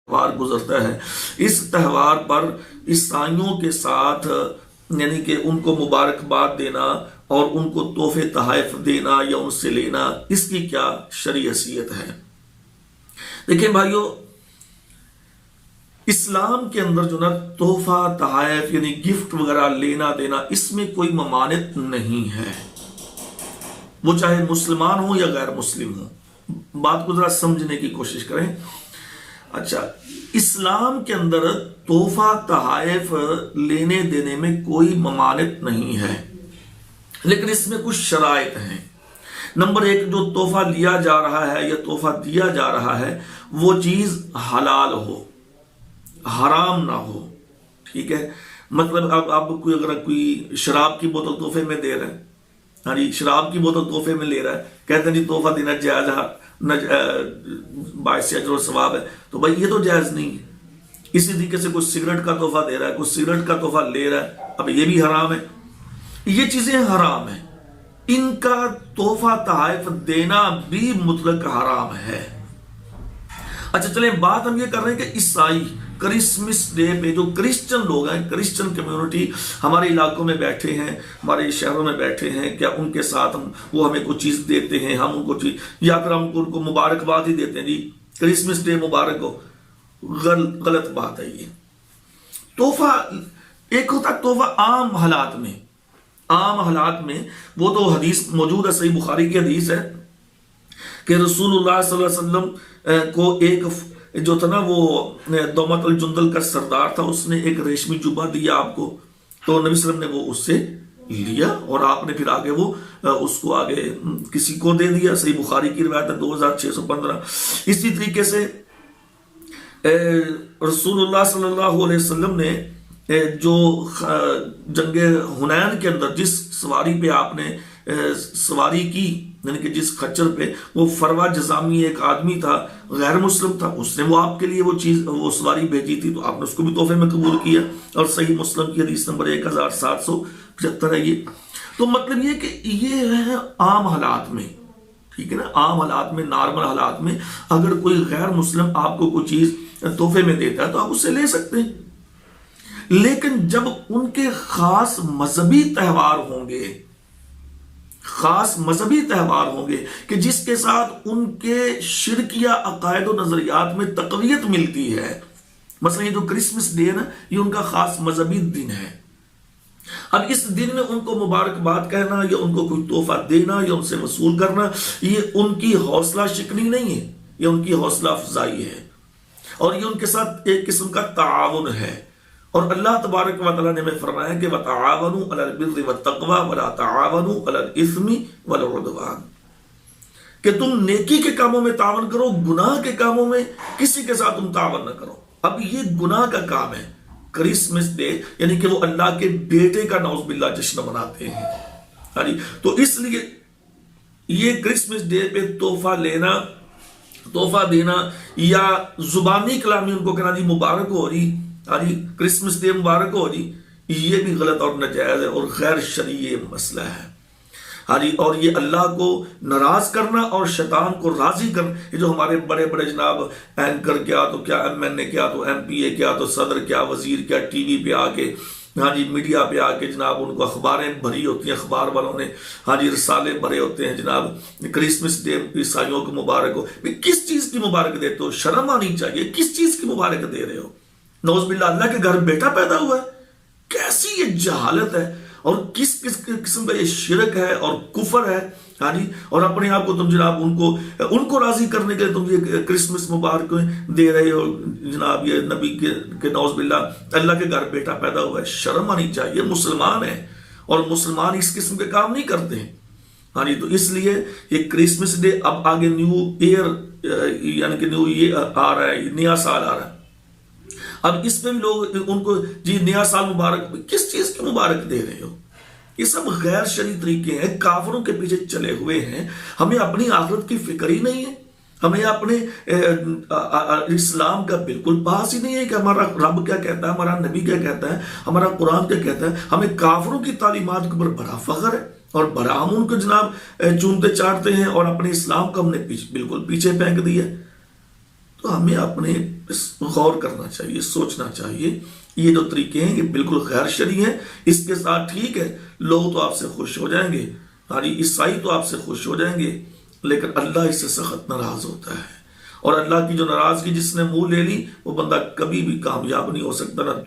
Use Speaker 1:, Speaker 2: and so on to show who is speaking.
Speaker 1: تہوار گزرتا ہے، اس تہوار پر عیسائیوں کے ساتھ یعنی کہ ان کو مبارکباد دینا اور ان کو تحفے تحائف دینا یا ان سے لینا، اس کی کیا شرعی حیثیت ہے؟ دیکھیں بھائیو، اسلام کے اندر جو نا تحفہ تحائف یعنی گفٹ وغیرہ لینا دینا، اس میں کوئی ممانعت نہیں ہے، وہ چاہے مسلمان ہو یا غیر مسلم ہو۔ بات کو ذرا سمجھنے کی کوشش کریں۔ اچھا، اسلام کے اندر تحفہ تحائف لینے دینے میں کوئی ممانعت نہیں ہے، لیکن اس میں کچھ شرائط ہیں۔ نمبر ایک، جو تحفہ لیا جا رہا ہے یا تحفہ دیا جا رہا ہے وہ چیز حلال ہو، حرام نہ ہو، ٹھیک ہے؟ مطلب اب اگر کوئی شراب کی بوتل تحفے میں دے رہا ہے، ہاں جی، شراب کی بوتل تحفے میں لے رہا ہے، کہتے ہیں جی تحفہ دینا جائز ہے، باعث اجر و ثواب ہے، تو بھائی یہ تو جائز نہیں ہے۔ اسی طریقے سے کوئی سگریٹ کا تحفہ دے رہا ہے، کوئی سگریٹ کا تحفہ لے رہا ہے، اب یہ بھی حرام ہے۔ یہ چیزیں حرام ہیں، ان کا تحفہ تحائف دینا بھی مطلق حرام ہے۔ اچھا چلیں، بات ہم یہ کر رہے ہیں کہ عیسائی کرسمس ڈے پہ، جو کرسچن لوگ ہیں، کرسچن کمیونٹی ہمارے علاقوں میں بیٹھے ہیں، ہمارے شہروں میں بیٹھے ہیں، کیا ان کے ساتھ وہ ہمیں کوئی چیز دیتے ہیں، ہم ان کو چیز، یا پھر ہم ان کو مبارکباد ہی دیتے ہیں، جی کرسمس ڈے مبارک ہو؟ غلط بات ہے یہ۔ تحفہ ایک ہوتا ہے تحفہ عام حالات میں، عام حالات میں وہ تو حدیث موجود ہے، صحیح بخاری کی حدیث ہے کہ رسول اللہ صلی اللہ علیہ وسلم کو ایک جو تھا نا، وہ دومت الجندل کا سردار تھا، اس نے ایک ریشمی جبہ دیا آپ کو، تو نبی صلی اللہ علیہ وسلم نے وہ اس سے لیا اور آپ نے پھر آگے وہ اس کو آگے کسی کو دے دیا۔ صحیح بخاری کی روایت ہے 2615۔ اسی طریقے سے رسول اللہ صلی اللہ علیہ وسلم نے جو جنگ حنین کے اندر جس سواری پہ آپ نے سواری کی، یعنی کہ جس خچر پہ، وہ فروا جزامی ایک آدمی تھا، غیر مسلم تھا، اس نے وہ آپ کے لیے وہ چیز، وہ سواری بھیجی تھی، تو آپ نے اس کو بھی تحفے میں قبول کیا، اور صحیح مسلم کی حدیث نمبر 1775 ہے یہ۔ تو مطلب یہ کہ یہ ہے عام حالات میں، ٹھیک ہے نا، عام حالات میں، نارمل حالات میں اگر کوئی غیر مسلم آپ کو کوئی چیز تحفے میں دیتا ہے تو آپ اس سے لے سکتے ہیں۔ لیکن جب ان کے خاص مذہبی تہوار ہوں گے، خاص مذہبی تہوار ہوں گے کہ جس کے ساتھ ان کے شرکیہ عقائد و نظریات میں تقویت ملتی ہے، مثلا یہ جو کرسمس ڈے ہے نا، یہ ان کا خاص مذہبی دن ہے۔ اب اس دن میں ان کو مبارکباد کہنا یا ان کو کوئی تحفہ دینا یا ان سے وصول کرنا، یہ ان کی حوصلہ شکنی نہیں ہے، یہ ان کی حوصلہ افزائی ہے، اور یہ ان کے ساتھ ایک قسم کا تعاون ہے۔ اور اللہ تبارک و تعالیٰ نے ہمیں فرمایا کہ وَتَعَاوَنُوا عَلَى الْبِرِّ وَالتَّقْوَى وَلَا تَعَاوَنُوا عَلَى الْإِثْمِ وَالْعُدْوَانِ، کہ تم نیکی کے کاموں میں تعاون کرو، گناہ کے کاموں میں کسی کے ساتھ تم تعاون نہ کرو۔ اب یہ گناہ کا کام ہے، کرسمس ڈے یعنی کہ وہ اللہ کے بیٹے کا نعوذ باللہ جشن مناتے ہیں، تو اس لیے یہ کرسمس ڈے پہ تحفہ لینا، تحفہ دینا یا زبانی کلامی ان کو کہنا جی مبارک ہو جی، کرسمس ڈے مبارک ہو جی، یہ بھی غلط اور ناجائز ہے اور غیر شرعی مسئلہ ہے۔ اور یہ اللہ کو ناراض کرنا اور شیطان کو راضی کرنا، یہ جو ہمارے بڑے بڑے جناب اینکر کیا تو کیا، ایم این اے کیا تو ایم پی اے کیا تو صدر کیا، وزیر کیا، ٹی وی پہ آ کے، میڈیا پہ آ کے جناب ان کو اخباریں بھری ہوتی ہیں، اخبار والوں نے رسالے بھرے ہوتے ہیں جناب، کرسمس ڈے عیسائیوں کو مبارک ہو۔ کس چیز کی مبارک دیتے ہو؟ شرم آنی چاہیے، کس چیز کی مبارک دے رہے ہو؟ نعوذ باللہ اللہ کے گھر بیٹا پیدا ہوا ہے، کیسی یہ جہالت ہے، اور کس قسم کا یہ شرک ہے اور کفر ہے۔ اور اپنے آپ کو تم جناب ان کو راضی کرنے کے لیے تم یہ کرسمس مبارک دے رہے ہو جناب، یہ نبی کے نعوذ باللہ اللہ کے گھر بیٹا پیدا ہوا ہے، شرم آنی چاہیے، مسلمان ہیں اور مسلمان اس قسم کے کام نہیں کرتے ہیں۔ تو اس لیے یہ کرسمس ڈے اب آگے نیو ایئر یعنی کہ نیو ایئر آ رہا ہے، نیا سال آ رہا ہے، اب اس میں بھی لوگ ان کو جی نیا سال مبارک، کس چیز کی مبارک دے رہے ہو؟ یہ سب غیر شرعی طریقے ہیں، کافروں کے پیچھے چلے ہوئے ہیں۔ ہمیں اپنی آخرت کی فکر ہی نہیں ہے، ہمیں اپنے اسلام کا بالکل پاس ہی نہیں ہے کہ ہمارا رب کیا کہتا ہے، ہمارا نبی کیا کہتا ہے، ہمارا قرآن کیا کہتا ہے۔ ہمیں کافروں کی تعلیمات کے اوپر بڑا فخر ہے اور بڑا ہم ان کو جناب چومتے چاٹتے ہیں، اور اپنے اسلام کو ہم نے بالکل پیچھے پھینک دیا ہے۔ تو ہمیں اپنے غور کرنا چاہیے، سوچنا چاہیے یہ جو طریقے ہیں یہ بالکل غیر شرعی ہیں۔ اس کے ساتھ ٹھیک ہے لوگ تو آپ سے خوش ہو جائیں گے، ہماری عیسائی تو آپ سے خوش ہو جائیں گے، لیکن اللہ اس سے سخت ناراض ہوتا ہے، اور اللہ کی جو ناراضگی جس نے منہ لے لی وہ بندہ کبھی بھی کامیاب نہیں ہو سکتا، نہ